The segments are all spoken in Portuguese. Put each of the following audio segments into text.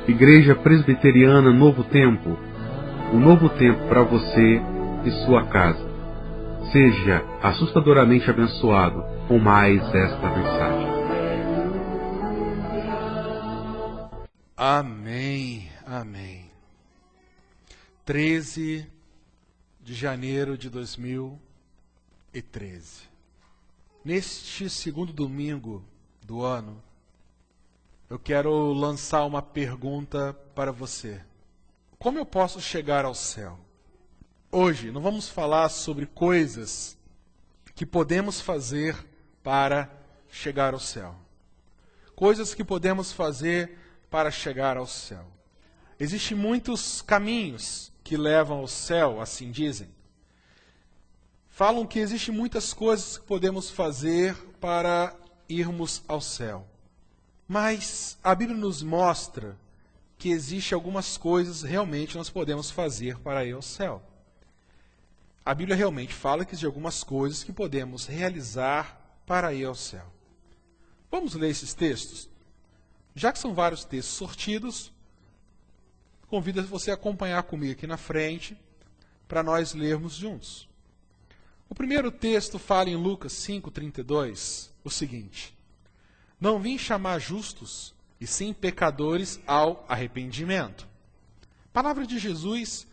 Igreja Presbiteriana Novo Tempo, um novo tempo para você e sua casa. Seja assustadoramente abençoado com mais esta mensagem. Amém, amém. 13 de janeiro de 2013. Neste segundo domingo do ano, eu quero lançar uma pergunta para você. Como eu posso chegar ao céu? Hoje não vamos falar sobre coisas que podemos fazer para chegar ao céu. Coisas que podemos fazer para chegar ao céu. Existem muitos caminhos que levam ao céu, assim dizem. Falam que existem muitas coisas que podemos fazer para irmos ao céu. Mas a Bíblia nos mostra que existem algumas coisas realmente nós podemos fazer para ir ao céu. A Bíblia realmente fala que existem algumas coisas que podemos realizar para ir ao céu. Vamos ler esses textos? Já que são vários textos sortidos, convido você a acompanhar comigo aqui na frente, para nós lermos juntos. O primeiro texto fala em Lucas 5:32, o seguinte: não vim chamar justos, e sim pecadores ao arrependimento. Palavra de Jesus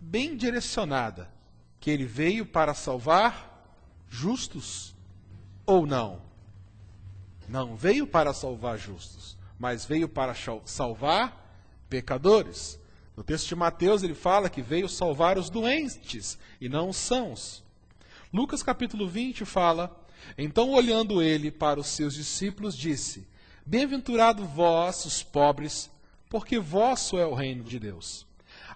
bem direcionada, que ele veio para salvar justos ou não? Não veio para salvar justos, mas veio para salvar pecadores. No texto de Mateus ele fala que veio salvar os doentes e não os sãos. Lucas capítulo 20 fala: então olhando ele para os seus discípulos disse: bem-aventurado vós os pobres, porque vosso é o reino de Deus.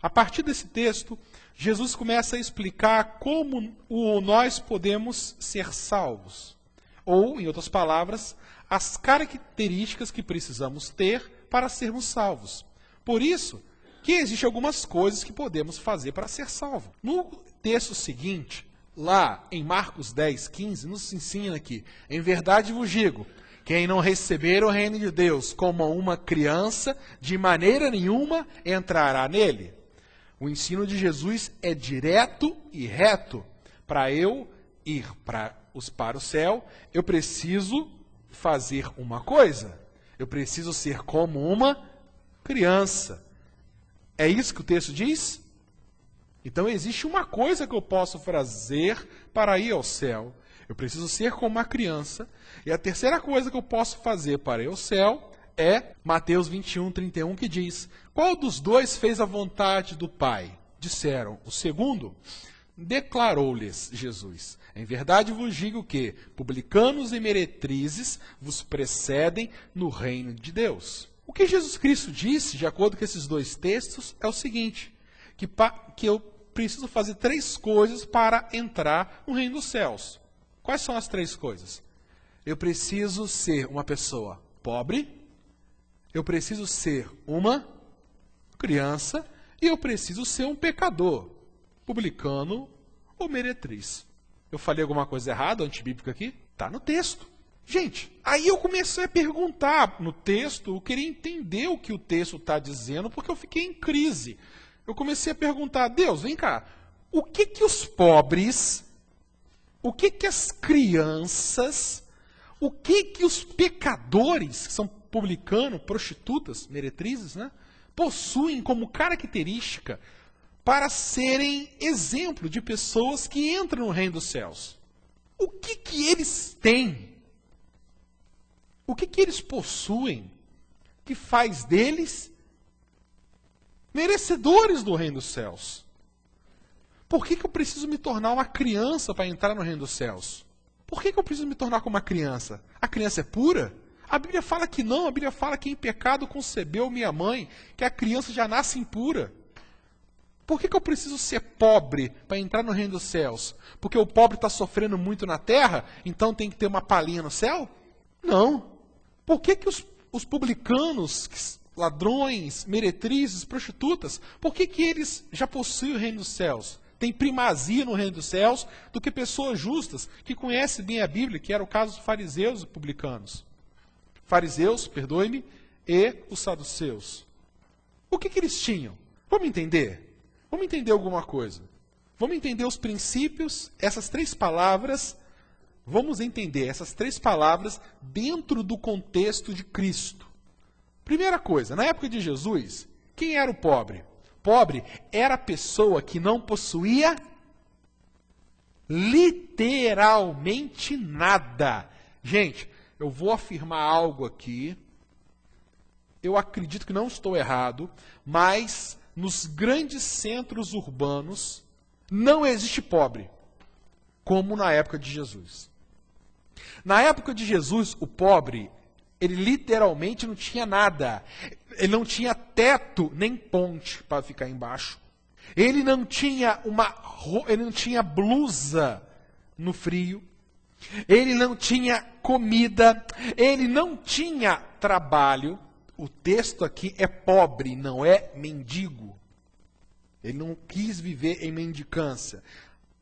A partir desse texto, Jesus começa a explicar como nós podemos ser salvos. Ou, em outras palavras, as características que precisamos ter para sermos salvos. Por isso, que existem algumas coisas que podemos fazer para ser salvo. No texto seguinte, lá em Marcos 10:15, nos ensina que, em verdade vos digo, quem não receber o reino de Deus como uma criança, de maneira nenhuma entrará nele. O ensino de Jesus é direto e reto. Para eu ir para o céu, eu preciso fazer uma coisa. Eu preciso ser como uma criança. É isso que o texto diz? Então existe uma coisa que eu posso fazer para ir ao céu. Eu preciso ser como uma criança. E a terceira coisa que eu posso fazer para ir ao céu é Mateus 21:31, que diz: qual dos dois fez a vontade do Pai? Disseram: o segundo. Declarou-lhes Jesus: em verdade vos digo que publicanos e meretrizes vos precedem no reino de Deus. O que Jesus Cristo disse, de acordo com esses dois textos, é o seguinte: que eu preciso fazer 3 coisas para entrar no reino dos céus. Quais são as 3 coisas? Eu preciso ser uma pessoa pobre, eu preciso ser uma criança e eu preciso ser um pecador, publicano ou meretriz. Eu falei alguma coisa errada, antibíblica aqui? Está no texto. Gente, aí eu comecei a perguntar no texto, eu queria entender o que o texto está dizendo, porque eu fiquei em crise. Eu comecei a perguntar: Deus, vem cá, o que os pobres, o que as crianças, o que os pecadores, que são publicanos, prostitutas, meretrizes, né, possuem como característica para serem exemplo de pessoas que entram no reino dos céus? O que eles têm? O que eles possuem que faz deles merecedores do reino dos céus? Por que eu preciso me tornar uma criança para entrar no reino dos céus? Por que eu preciso me tornar como uma criança? A criança é pura? A Bíblia fala que não, a Bíblia fala que em pecado concebeu minha mãe, que a criança já nasce impura. Por que eu preciso ser pobre para entrar no reino dos céus? Porque o pobre está sofrendo muito na terra, então tem que ter uma palhinha no céu? Não. Por que os publicanos, ladrões, meretrizes, prostitutas, por que eles já possuem o reino dos céus? Tem primazia no reino dos céus do que pessoas justas, que conhecem bem a Bíblia, que era o caso dos fariseus e publicanos. Fariseus, perdoe-me, e os saduceus. O que eles tinham? Vamos entender? Vamos entender alguma coisa. Vamos entender os princípios, essas três palavras. Vamos entender essas três palavras dentro do contexto de Cristo. Primeira coisa, na época de Jesus, quem era o pobre? Pobre era a pessoa que não possuía literalmente nada. Gente, eu vou afirmar algo aqui. Eu acredito que não estou errado, mas nos grandes centros urbanos não existe pobre, como na época de Jesus. Na época de Jesus, o pobre, ele literalmente não tinha nada. Ele não tinha teto nem ponte para ficar embaixo. Ele não tinha blusa no frio. Ele não tinha comida. Ele não tinha trabalho. O texto aqui é pobre, não é mendigo. Ele não quis viver em mendicância.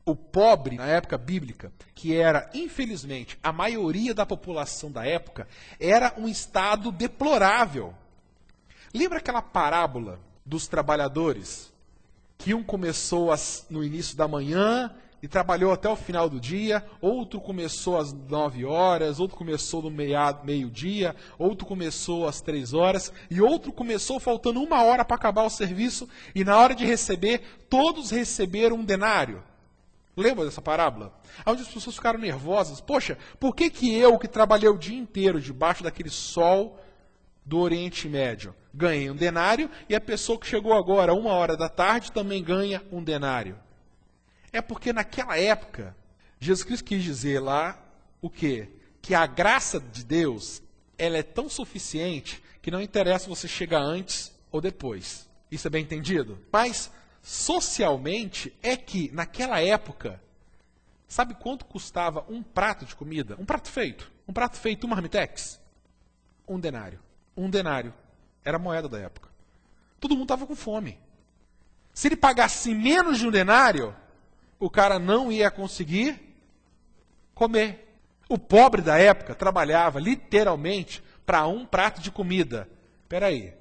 O pobre, na época bíblica, que era, infelizmente, a maioria da população da época, era um estado deplorável. Lembra aquela parábola dos trabalhadores? Que um começou no início da manhã e trabalhou até o final do dia, outro começou às 9 horas, outro começou no meio-dia, outro começou às 3 horas, e outro começou faltando 1 hora para acabar o serviço, e na hora de receber, todos receberam um denário. Lembra dessa parábola? Onde as pessoas ficaram nervosas. Poxa, por que eu, que trabalhei o dia inteiro debaixo daquele sol do Oriente Médio, ganhei um denário, e a pessoa que chegou agora, 1 hora da tarde, também ganha um denário? É porque naquela época, Jesus Cristo quis dizer lá o quê? Que a graça de Deus, ela é tão suficiente que não interessa você chegar antes ou depois. Isso é bem entendido? Mas, socialmente, é que naquela época, sabe quanto custava um prato de comida? Um prato feito, um marmitex? 1 denário. 1 denário. Era a moeda da época. Todo mundo estava com fome. Se ele pagasse menos de 1 denário, o cara não ia conseguir comer. O pobre da época trabalhava literalmente para um prato de comida. Espera aí,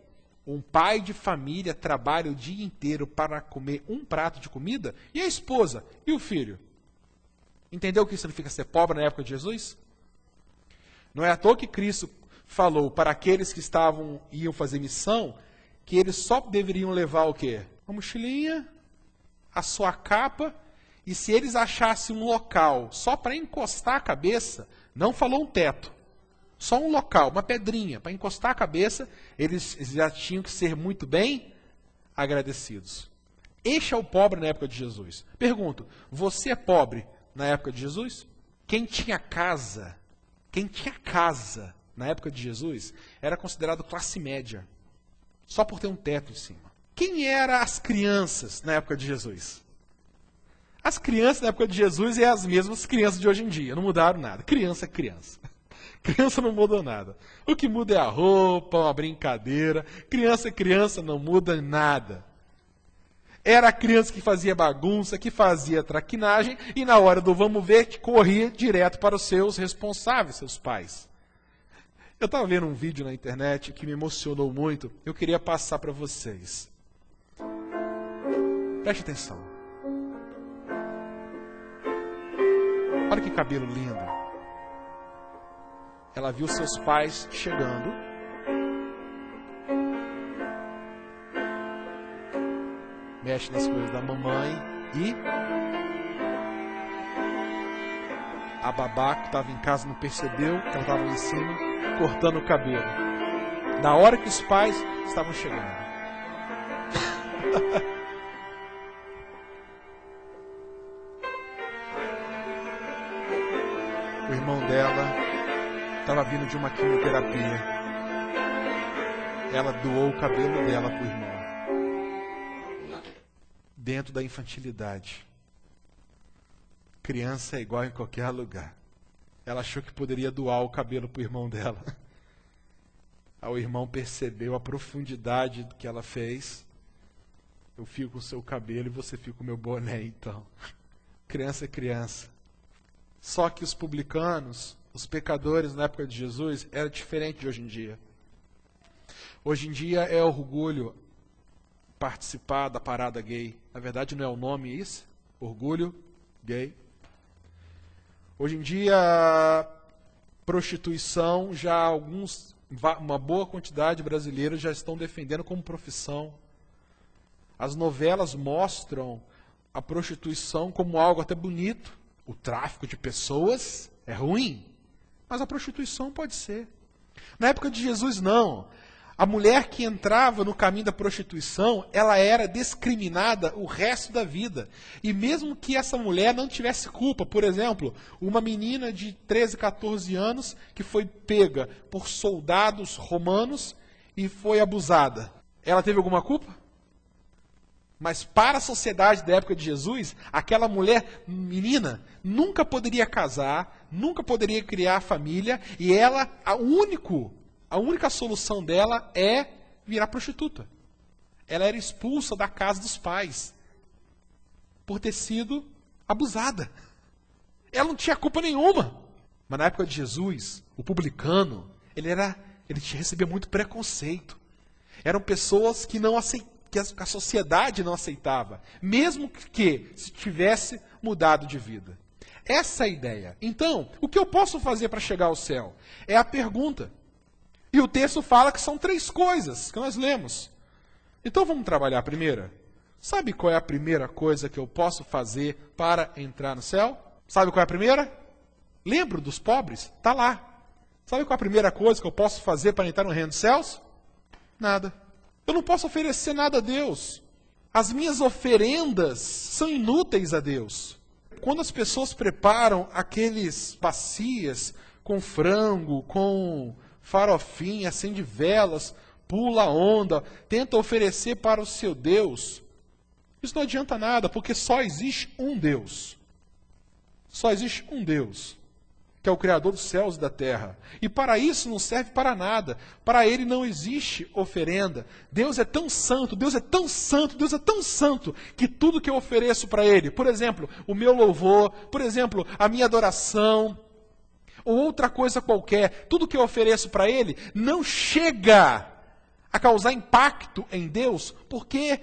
um pai de família trabalha o dia inteiro para comer um prato de comida? E a esposa? E o filho? Entendeu o que significa ser pobre na época de Jesus? Não é à toa que Cristo falou para aqueles que iam fazer missão, que eles só deveriam levar o quê? Uma mochilinha, a sua capa. E se eles achassem um local só para encostar a cabeça, não falou um teto, só um local, uma pedrinha, para encostar a cabeça, eles já tinham que ser muito bem agradecidos. Este é o pobre na época de Jesus. Pergunto, você é pobre na época de Jesus? Quem tinha casa na época de Jesus, era considerado classe média, só por ter um teto em cima. Quem eram as crianças na época de Jesus? As crianças na época de Jesus é as mesmas crianças de hoje em dia, não mudaram nada. Criança é criança. Criança não mudou nada. O que muda é a roupa, uma brincadeira. Criança é criança, não muda nada. Era a criança que fazia bagunça, que fazia traquinagem, e na hora do vamos ver, que corria direto para os seus responsáveis, seus pais. Eu estava vendo um vídeo na internet que me emocionou muito. Eu queria passar para vocês. Preste atenção. Olha que cabelo lindo. Ela viu seus pais chegando. Mexe nas coisas da mamãe e a babá que estava em casa não percebeu que ela estava lá em cima cortando o cabelo. Na hora que os pais estavam chegando. O irmão dela estava vindo de uma quimioterapia. Ela doou o cabelo dela para o irmão. Dentro da infantilidade. Criança é igual em qualquer lugar. Ela achou que poderia doar o cabelo para o irmão dela. Aí o irmão percebeu a profundidade do que ela fez. Eu fico com o seu cabelo e você fica com o meu boné, então. Criança é criança. Só que os publicanos, os pecadores na época de Jesus, era diferente de hoje em dia. Hoje em dia é orgulho participar da parada gay. Na verdade não é o nome isso? Orgulho gay. Hoje em dia, prostituição, uma boa quantidade de brasileiros já estão defendendo como profissão. As novelas mostram a prostituição como algo até bonito. O tráfico de pessoas é ruim, mas a prostituição pode ser. Na época de Jesus, não. A mulher que entrava no caminho da prostituição, ela era discriminada o resto da vida. E mesmo que essa mulher não tivesse culpa, por exemplo, uma menina de 13, 14 anos que foi pega por soldados romanos e foi abusada. Ela teve alguma culpa? Mas para a sociedade da época de Jesus, aquela mulher, menina, nunca poderia casar, nunca poderia criar família, e ela, a única solução dela é virar prostituta. Ela era expulsa da casa dos pais por ter sido abusada. Ela não tinha culpa nenhuma. Mas na época de Jesus, o publicano, ele recebia muito preconceito. Eram pessoas que a sociedade não aceitava, mesmo que se tivesse mudado de vida. Essa é a ideia. Então, o que eu posso fazer para chegar ao céu? É a pergunta. E o texto fala que são 3 coisas que nós lemos. Então vamos trabalhar a primeira? Sabe qual é a primeira coisa que eu posso fazer para entrar no céu? Sabe qual é a primeira? Lembro dos pobres? Está lá. Sabe qual é a primeira coisa que eu posso fazer para entrar no reino dos céus? Nada. Eu não posso oferecer nada a Deus. As minhas oferendas são inúteis a Deus. Quando as pessoas preparam aqueles bacias com frango, com farofinha, acende velas, pula onda, tenta oferecer para o seu Deus, isso não adianta nada, porque só existe um Deus. Só existe um Deus, que é o Criador dos céus e da terra. E para isso não serve para nada. Para Ele não existe oferenda. Deus é tão santo, Deus é tão santo, Deus é tão santo, que tudo que eu ofereço para Ele, por exemplo, o meu louvor, por exemplo, a minha adoração, ou outra coisa qualquer, tudo que eu ofereço para Ele não chega a causar impacto em Deus, porque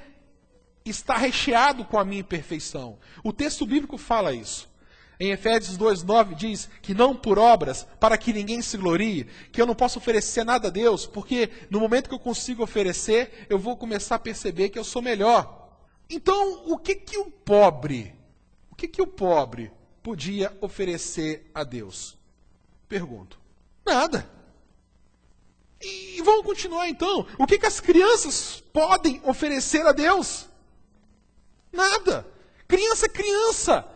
está recheado com a minha imperfeição. O texto bíblico fala isso. Em Efésios 2:9 diz que não por obras, para que ninguém se glorie, que eu não posso oferecer nada a Deus, porque no momento que eu consigo oferecer, eu vou começar a perceber que eu sou melhor. Então, o que o pobre podia oferecer a Deus? Pergunto. Nada. E vamos continuar então. O que as crianças podem oferecer a Deus? Nada. Criança é criança.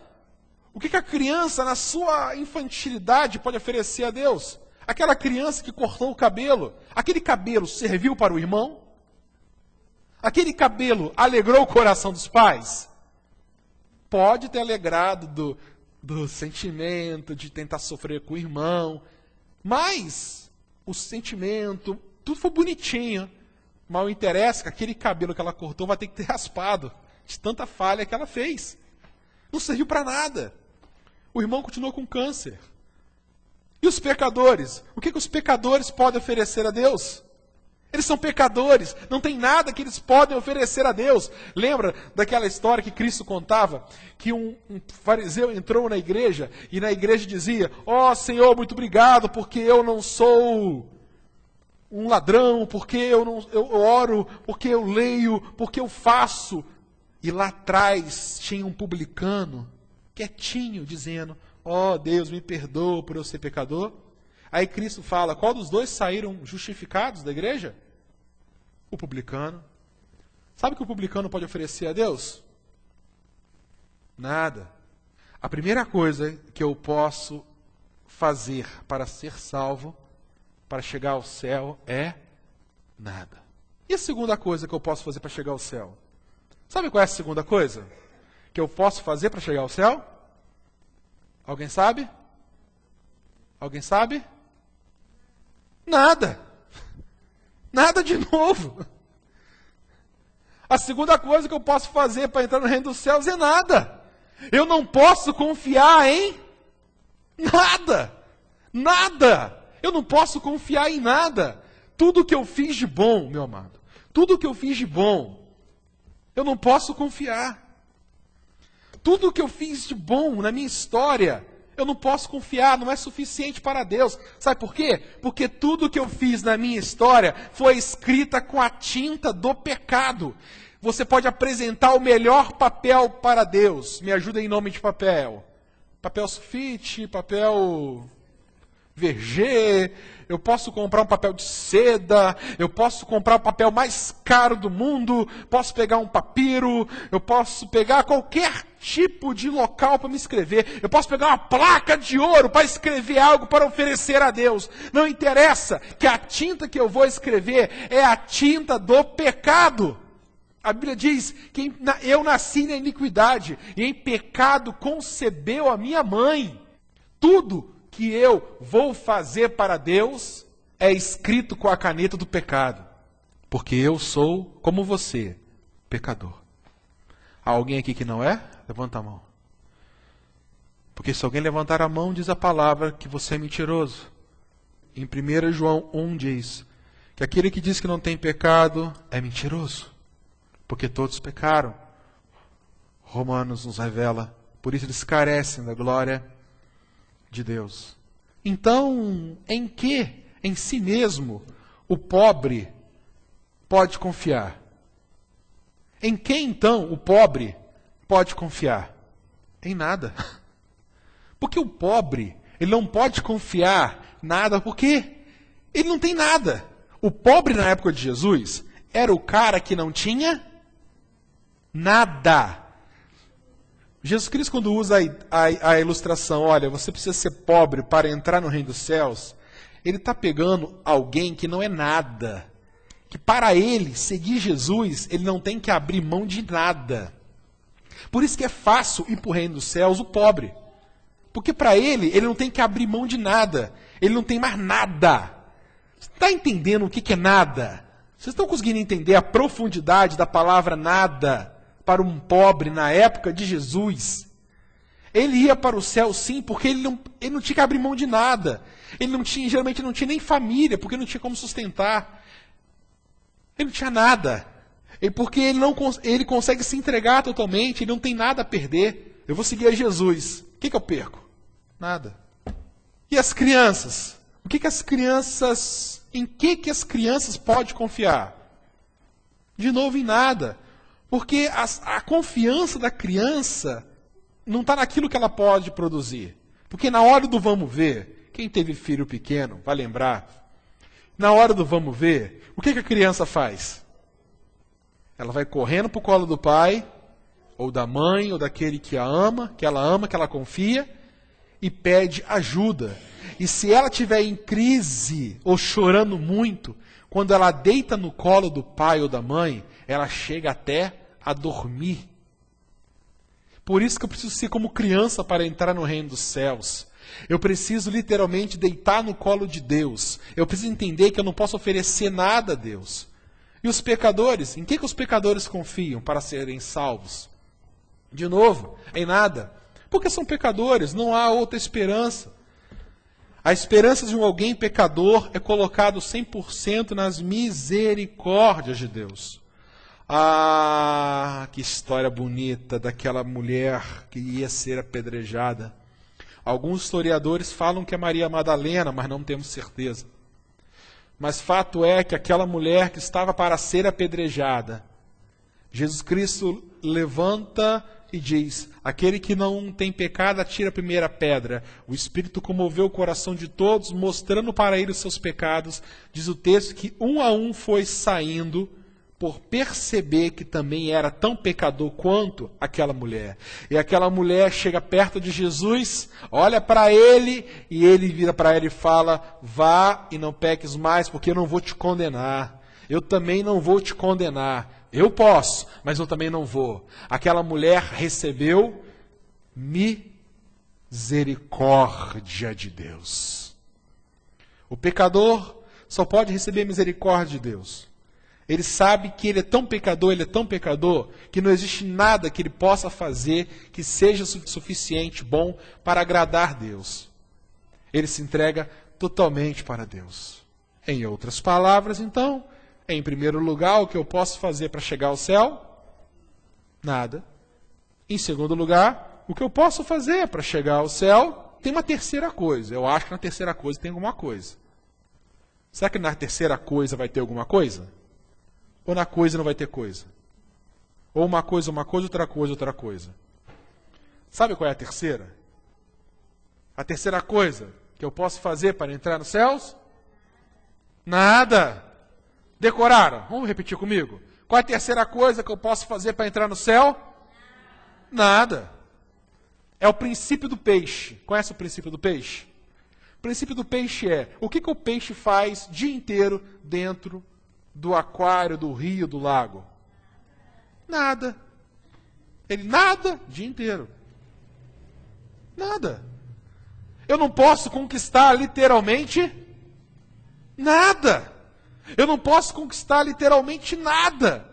O que a criança, na sua infantilidade, pode oferecer a Deus? Aquela criança que cortou o cabelo, aquele cabelo serviu para o irmão? Aquele cabelo alegrou o coração dos pais? Pode ter alegrado do sentimento de tentar sofrer com o irmão, mas o sentimento, tudo foi bonitinho. Mas o interessa que aquele cabelo que ela cortou vai ter que ter raspado, de tanta falha que ela fez. Não serviu para nada. O irmão continuou com câncer. E os pecadores? O que os pecadores podem oferecer a Deus? Eles são pecadores, não tem nada que eles podem oferecer a Deus. Lembra daquela história que Cristo contava? Que um fariseu entrou na igreja e na igreja dizia: ó Senhor, muito obrigado, porque eu não sou um ladrão, porque eu oro, porque eu leio, porque eu faço. E lá atrás tinha um publicano, quietinho, dizendo: ó Deus, me perdoa por eu ser pecador. Aí Cristo fala: qual dos dois saíram justificados da igreja? O publicano. Sabe o que o publicano pode oferecer a Deus? Nada. A primeira coisa que eu posso fazer para ser salvo, para chegar ao céu, é nada. E a segunda coisa que eu posso fazer para chegar ao céu? Sabe qual é a segunda coisa que eu posso fazer para chegar ao céu? Alguém sabe? Alguém sabe? Nada. Nada de novo. A segunda coisa que eu posso fazer para entrar no reino dos céus é nada. Eu não posso confiar em nada. Nada. Eu não posso confiar em nada. tudo que eu fiz de bom, meu amado, tudo que eu fiz de bom, eu não posso confiar. Tudo que eu fiz de bom na minha história, eu não posso confiar, não é suficiente para Deus. Sabe por quê? Porque tudo que eu fiz na minha história foi escrita com a tinta do pecado. Você pode apresentar o melhor papel para Deus. Me ajuda em nome de papel. Papel sulfite, papel VG, eu posso comprar um papel de seda, eu posso comprar o papel mais caro do mundo, posso pegar um papiro, eu posso pegar qualquer tipo de local para me escrever, eu posso pegar uma placa de ouro para escrever algo para oferecer a Deus. Não interessa que a tinta que eu vou escrever é a tinta do pecado. A Bíblia diz que eu nasci na iniquidade e em pecado concebeu a minha mãe. Tudo que eu vou fazer para Deus é escrito com a caneta do pecado. Porque eu sou, como você, pecador. Há alguém aqui que não é? Levanta a mão. Porque se alguém levantar a mão, diz a palavra que você é mentiroso. Em 1 João 1 diz que aquele que diz que não tem pecado é mentiroso. Porque todos pecaram. Romanos nos revela. Por isso eles carecem da glória de Deus. Então, em que, em si mesmo, o pobre pode confiar? Em quem, então, o pobre pode confiar? Em nada. Porque o pobre, ele não pode confiar nada, porque ele não tem nada. O pobre na época de Jesus era o cara que não tinha nada. Jesus Cristo, quando usa a ilustração, olha, você precisa ser pobre para entrar no reino dos céus, ele está pegando alguém que não é nada. Que para ele, seguir Jesus, ele não tem que abrir mão de nada. Por isso que é fácil ir para o reino dos céus o pobre. Porque para ele não tem que abrir mão de nada. Ele não tem mais nada. Você está entendendo o que é nada? Vocês estão conseguindo entender a profundidade da palavra nada para um pobre na época de Jesus? Ele ia para o céu sim, porque ele não tinha que abrir mão de nada. Geralmente não tinha nem família, porque não tinha como sustentar. Ele não tinha nada. Porque ele consegue se entregar totalmente, ele não tem nada a perder. Eu vou seguir a Jesus. O que eu perco? Nada. E as crianças? Em que as crianças podem confiar? De novo, em nada. Porque a confiança da criança não está naquilo que ela pode produzir. Porque na hora do vamos ver, quem teve filho pequeno vai lembrar, na hora do vamos ver, o que a criança faz? Ela vai correndo para o colo do pai, ou da mãe, ou daquele que ela ama, que ela confia, e pede ajuda. E se ela estiver em crise, ou chorando muito, quando ela deita no colo do pai ou da mãe, ela chega até a dormir. Por isso que eu preciso ser como criança para entrar no reino dos céus. Eu preciso literalmente deitar no colo de Deus. Eu preciso entender que eu não posso oferecer nada a Deus. E os pecadores? Em que os pecadores confiam para serem salvos? De novo, em nada. Porque são pecadores, não há outra esperança. A esperança de alguém pecador é colocado 100% nas misericórdias de Deus. Ah, que história bonita daquela mulher que ia ser apedrejada. Alguns historiadores falam que é Maria Madalena, mas não temos certeza. Mas fato é que aquela mulher que estava para ser apedrejada, Jesus Cristo levanta e diz: aquele que não tem pecado, atira a primeira pedra. O Espírito comoveu o coração de todos, mostrando para ele os seus pecados. Diz o texto que um a um foi saindo, por perceber que também era tão pecador quanto aquela mulher. E aquela mulher chega perto de Jesus, olha para ele, e ele vira para ela e fala: vá e não peques mais, porque eu não vou te condenar. Eu também não vou te condenar. Eu posso, mas eu também não vou. Aquela mulher recebeu misericórdia de Deus. O pecador só pode receber misericórdia de Deus. Ele sabe que ele é tão pecador, que não existe nada que ele possa fazer que seja suficiente, bom, para agradar Deus. Ele se entrega totalmente para Deus. Em outras palavras, então, em primeiro lugar, o que eu posso fazer para chegar ao céu? Nada. Em segundo lugar, o que eu posso fazer para chegar ao céu? Tem uma terceira coisa. Eu acho que na terceira coisa tem alguma coisa. Será que na terceira coisa vai ter alguma coisa? Ou na coisa não vai ter coisa? Ou uma coisa, outra coisa, outra coisa? Sabe qual é a terceira? A terceira coisa que eu posso fazer para entrar nos céus? Nada. Decoraram? Vamos repetir comigo? Qual é a terceira coisa que eu posso fazer para entrar no céu? Nada. É o princípio do peixe. Conhece o princípio do peixe? O princípio do peixe é, o que o peixe faz o dia inteiro dentro do aquário, do rio, do lago? Nada. Ele nada o dia inteiro. Nada. Eu não posso conquistar literalmente nada. Eu não posso conquistar literalmente nada.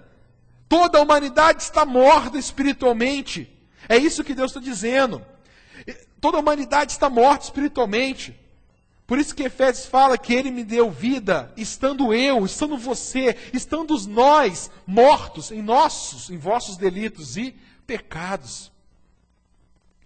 Toda a humanidade está morta espiritualmente. É isso que Deus está dizendo. Toda a humanidade está morta espiritualmente. Por isso que Efésios fala que Ele me deu vida, estando eu, estando você, estando nós mortos em vossos delitos e pecados.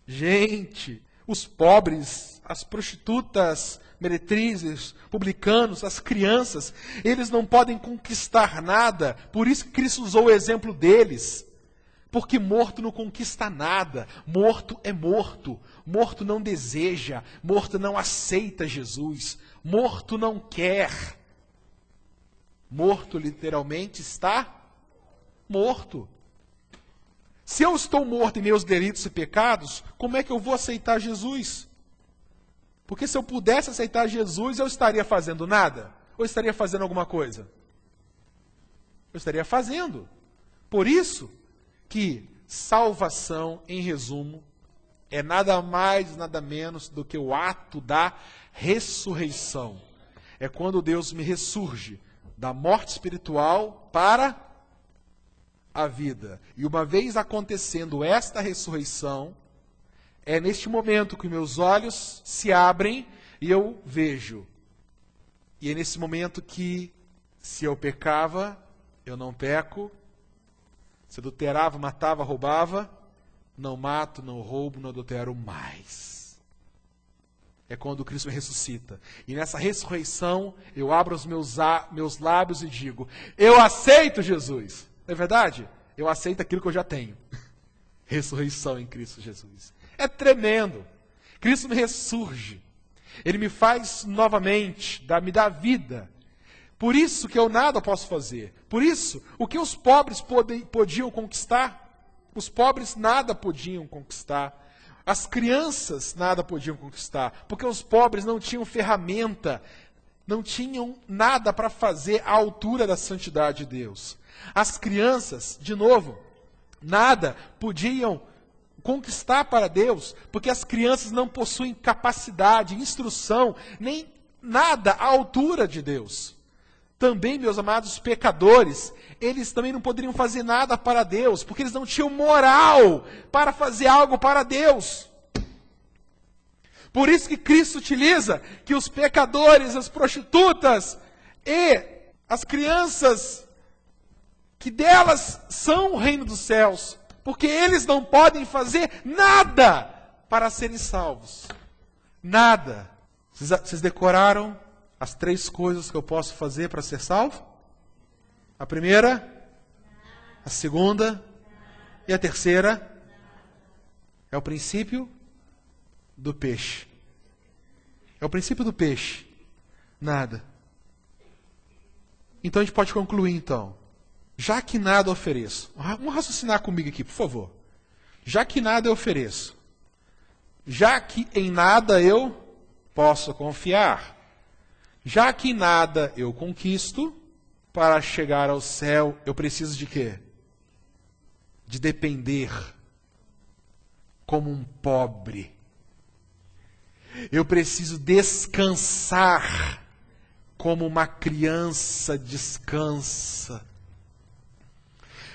Gente, os pobres, as prostitutas, meretrizes, publicanos, as crianças, eles não podem conquistar nada, por isso que Cristo usou o exemplo deles. Porque morto não conquista nada, morto é morto, morto não deseja, morto não aceita Jesus, morto não quer. Morto literalmente está morto. Se eu estou morto em meus delitos e pecados, como é que eu vou aceitar Jesus? Porque se eu pudesse aceitar Jesus, eu estaria fazendo nada? Ou estaria fazendo alguma coisa? Eu estaria fazendo. Por isso que salvação, em resumo, é nada mais, nada menos do que o ato da ressurreição. É quando Deus me ressurge da morte espiritual para a vida. E uma vez acontecendo esta ressurreição, é neste momento que meus olhos se abrem e eu vejo. E é nesse momento que, se eu pecava, eu não peco. Se adulterava, matava, roubava, não mato, não roubo, não adultero mais. É quando Cristo me ressuscita. E nessa ressurreição, eu abro os meus lábios e digo, eu aceito Jesus. Não é verdade? Eu aceito aquilo que eu já tenho. Ressurreição em Cristo Jesus. É tremendo. Cristo me ressurge. Ele me faz novamente, me dá vida. Por isso que eu nada posso fazer. Por isso, o que os pobres podiam conquistar, os pobres nada podiam conquistar. As crianças nada podiam conquistar. Porque os pobres não tinham ferramenta, não tinham nada para fazer à altura da santidade de Deus. As crianças, de novo, nada podiam conquistar para Deus, porque as crianças não possuem capacidade, instrução, nem nada à altura de Deus. Também, meus amados pecadores, eles também não poderiam fazer nada para Deus, porque eles não tinham moral para fazer algo para Deus. Por isso que Cristo utiliza que os pecadores, as prostitutas e as crianças, que delas são o reino dos céus, porque eles não podem fazer nada para serem salvos. Nada. Vocês decoraram as 3 coisas que eu posso fazer para ser salvo? A primeira, a segunda e a terceira é o princípio do peixe. É o princípio do peixe. Nada. Então a gente pode concluir então. Já que nada ofereço. Vamos raciocinar comigo aqui, por favor. Já que nada eu ofereço. Já que em nada eu posso confiar. Já que nada eu conquisto, para chegar ao céu, eu preciso de quê? De depender como um pobre. Eu preciso descansar como uma criança descansa.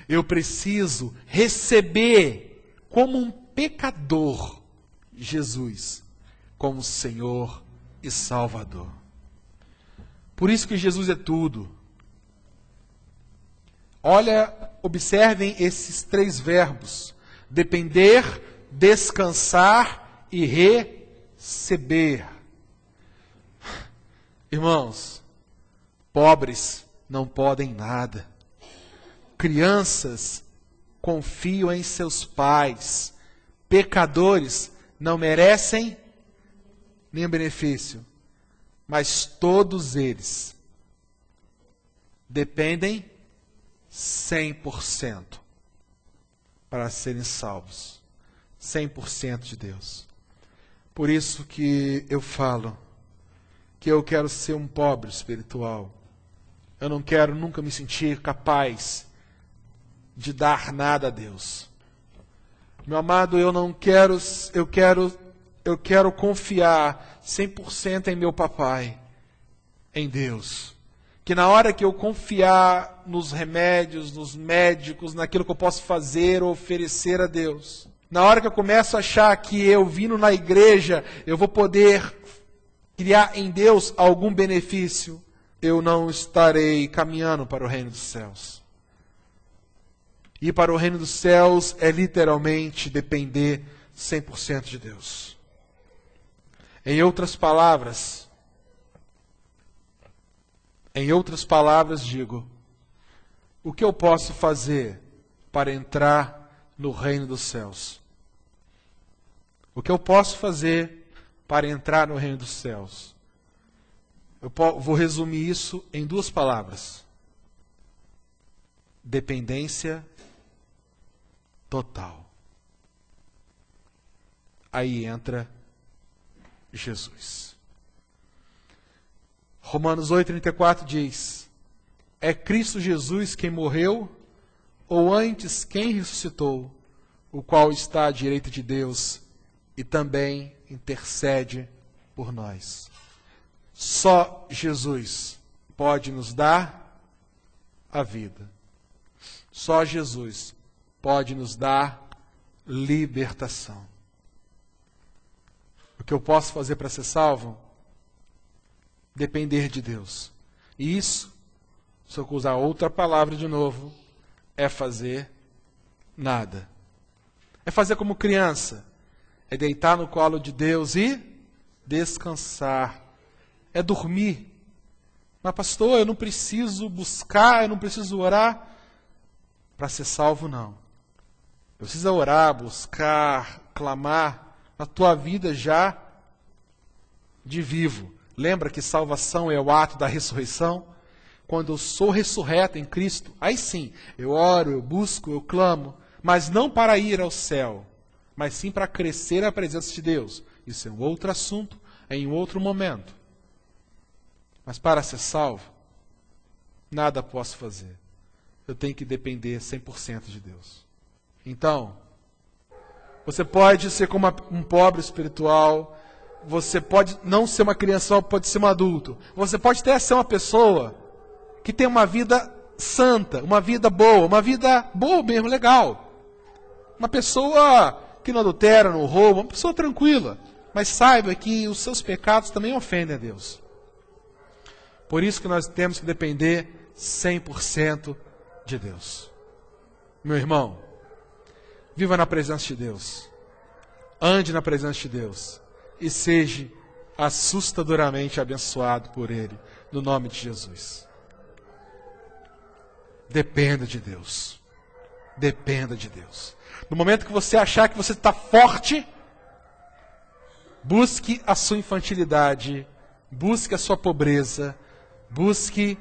Eu preciso receber como um pecador Jesus como Senhor e Salvador. Por isso que Jesus é tudo. Olha, observem esses 3 verbos: depender, descansar e receber. Irmãos, pobres não podem nada. Crianças confiam em seus pais. Pecadores não merecem nenhum benefício. Mas todos eles dependem 100% para serem salvos. 100% de Deus. Por isso que eu falo que eu quero ser um pobre espiritual. Eu não quero nunca me sentir capaz de dar nada a Deus. Meu amado, eu quero confiar 100% em meu papai, em Deus. Que na hora que eu confiar nos remédios, nos médicos, naquilo que eu posso fazer ou oferecer a Deus, na hora que eu começo a achar que eu vindo na igreja, eu vou poder criar em Deus algum benefício, eu não estarei caminhando para o reino dos céus. Ir para o reino dos céus é literalmente depender 100% de Deus. Em outras palavras digo, o que eu posso fazer para entrar no reino dos céus? O que eu posso fazer para entrar no reino dos céus? Eu vou resumir isso em 2 palavras: dependência total. Aí entra Jesus. Romanos 8,34 diz: é Cristo Jesus quem morreu, ou antes quem ressuscitou, o qual está à direita de Deus e também intercede por nós. Só Jesus pode nos dar a vida. Só Jesus pode nos dar libertação. O que eu posso fazer para ser salvo? Depender de Deus. E isso, se eu usar outra palavra de novo, é fazer nada. É fazer como criança. É deitar no colo de Deus e descansar. É dormir. Mas pastor, eu não preciso buscar, eu não preciso orar para ser salvo, não. Precisa orar, buscar, clamar a tua vida já de vivo. Lembra que salvação é o ato da ressurreição? Quando eu sou ressurreto em Cristo, aí sim, eu oro, eu busco, eu clamo, mas não para ir ao céu, mas sim para crescer na presença de Deus. Isso é um outro assunto, é em outro momento. Mas para ser salvo, nada posso fazer. Eu tenho que depender 100% de Deus. Então, você pode ser como um pobre espiritual, você pode não ser uma criança, pode ser um adulto. Você pode até ser uma pessoa que tem uma vida santa, uma vida boa mesmo, legal. Uma pessoa que não adultera, não rouba, uma pessoa tranquila. Mas saiba que os seus pecados também ofendem a Deus. Por isso que nós temos que depender 100% de Deus. Meu irmão, viva na presença de Deus. Ande na presença de Deus. E seja assustadoramente abençoado por Ele, no nome de Jesus. Dependa de Deus. Dependa de Deus. No momento que você achar que você está forte, busque a sua infantilidade, busque a sua pobreza, busque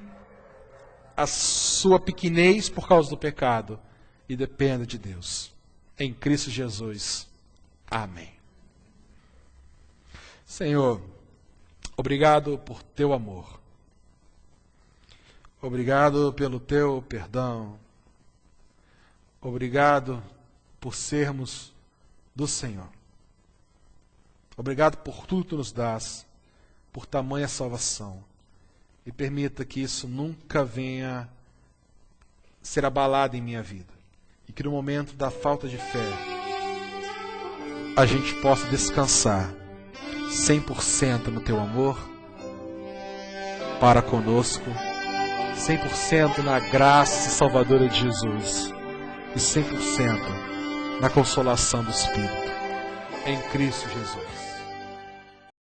a sua pequenez por causa do pecado e dependa de Deus. Em Cristo Jesus. Amém. Senhor, obrigado por teu amor. Obrigado pelo teu perdão. Obrigado por sermos do Senhor. Obrigado por tudo que tu nos dás, por tamanha salvação. E permita que isso nunca venha ser abalado em minha vida. E que no momento da falta de fé, a gente possa descansar 100% no teu amor, para conosco, 100% na graça salvadora de Jesus e 100% na consolação do Espírito, em Cristo Jesus.